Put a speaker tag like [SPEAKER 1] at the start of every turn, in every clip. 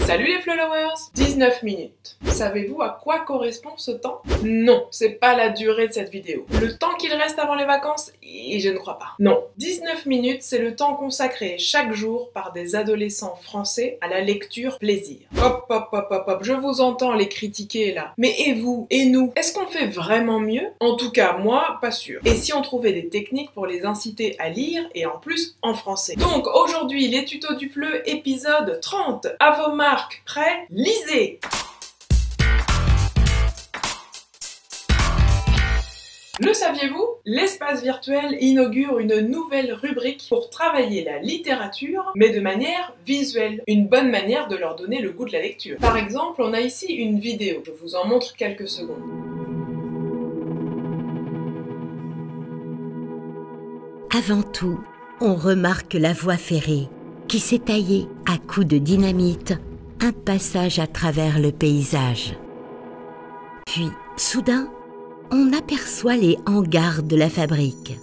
[SPEAKER 1] Salut les followers! 19 minutes. Savez-vous à quoi correspond ce temps? Non, c'est pas la durée de cette vidéo. Le temps qu'il reste avant les vacances, et je ne crois pas. Non, 19 minutes, c'est le temps consacré chaque jour par des adolescents français à la lecture plaisir. Hop, hop, hop, hop, hop, je vous entends les critiquer là. Mais et vous? Et nous? Est-ce qu'on fait vraiment mieux? En tout cas, moi, pas sûr. Et si on trouvait des techniques pour les inciter à lire, et en plus en français? Donc aujourd'hui, les tutos du FLE, épisode 30. À vos marques, prêts, lisez! Le saviez-vous? L'espace virtuel inaugure une nouvelle rubrique pour travailler la littérature, mais de manière visuelle. Une bonne manière de leur donner le goût de la lecture. Par exemple, on a ici une vidéo. Je vous en montre quelques secondes.
[SPEAKER 2] Avant tout, on remarque la voie ferrée qui s'est taillée à coups de dynamite, un passage à travers le paysage. Puis, soudain, on aperçoit les hangars de la fabrique.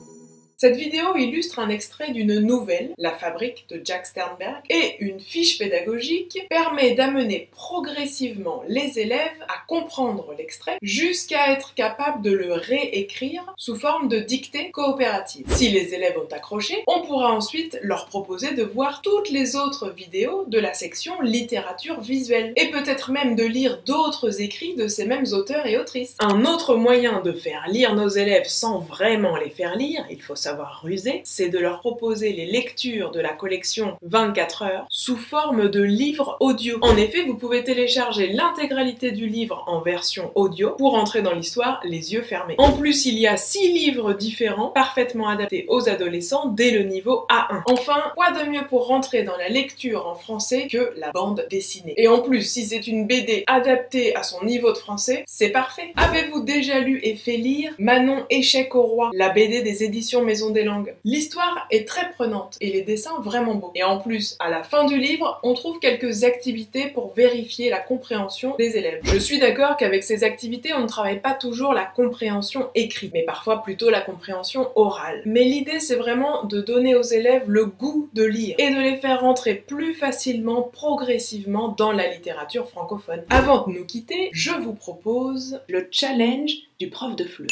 [SPEAKER 1] Cette vidéo illustre un extrait d'une nouvelle, La Fabrique de Jack Sternberg, et une fiche pédagogique permet d'amener progressivement les élèves à comprendre l'extrait jusqu'à être capables de le réécrire sous forme de dictée coopérative. Si les élèves ont accroché, on pourra ensuite leur proposer de voir toutes les autres vidéos de la section littérature visuelle et peut-être même de lire d'autres écrits de ces mêmes auteurs et autrices. Un autre moyen de faire lire nos élèves sans vraiment les faire lire, il faut savoir ruser, c'est de leur proposer les lectures de la collection 24 heures sous forme de livres audio. En effet, vous pouvez télécharger l'intégralité du livre en version audio pour entrer dans l'histoire les yeux fermés. En plus, il y a 6 livres différents parfaitement adaptés aux adolescents dès le niveau A1. Enfin, quoi de mieux pour rentrer dans la lecture en français que la bande dessinée? Et en plus, si c'est une BD adaptée à son niveau de français, c'est parfait. Avez-vous déjà lu et fait lire Manon Échec au roi, la BD des éditions Maison des langues? L'histoire est très prenante et les dessins vraiment beaux. Et en plus, à la fin du livre, on trouve quelques activités pour vérifier la compréhension des élèves. Je suis d'accord qu'avec ces activités, on ne travaille pas toujours la compréhension écrite, mais parfois plutôt la compréhension orale. Mais l'idée, c'est vraiment de donner aux élèves le goût de lire et de les faire rentrer plus facilement, progressivement dans la littérature francophone. Avant de nous quitter, je vous propose le challenge du prof de FLE.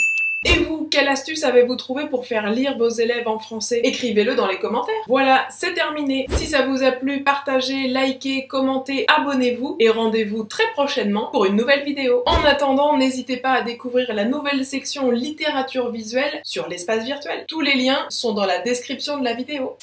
[SPEAKER 1] Et vous, quelle astuce avez-vous trouvé pour faire lire vos élèves en français? Écrivez-le dans les commentaires. Voilà, c'est terminé. Si ça vous a plu, partagez, likez, commentez, abonnez-vous et rendez-vous très prochainement pour une nouvelle vidéo. En attendant, n'hésitez pas à découvrir la nouvelle section littérature visuelle sur l'espace virtuel. Tous les liens sont dans la description de la vidéo.